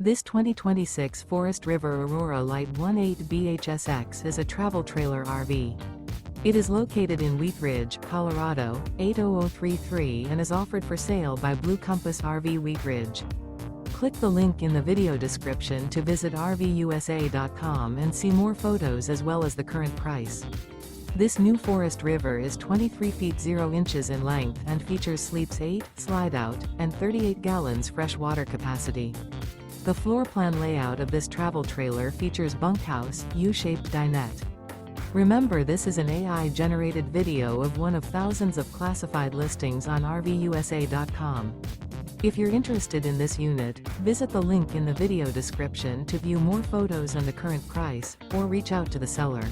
This 2026 Forest River Aurora Light 18 BHSX is a travel trailer RV. It is located in Wheat Ridge, Colorado, 80033 and is offered for sale by Blue Compass RV Wheat Ridge. Click the link in the video description to visit RVUSA.com and see more photos as well as the current price. This new Forest River is 23 feet 0 inches in length and features sleeps 8, Slideout, and 38 gallons fresh water capacity. The floor plan layout of this travel trailer features bunkhouse, U-shaped dinette. Remember, this is an AI-generated video of one of thousands of classified listings on RVUSA.com. If you're interested in this unit, visit the link in the video description to view more photos and the current price, or reach out to the seller.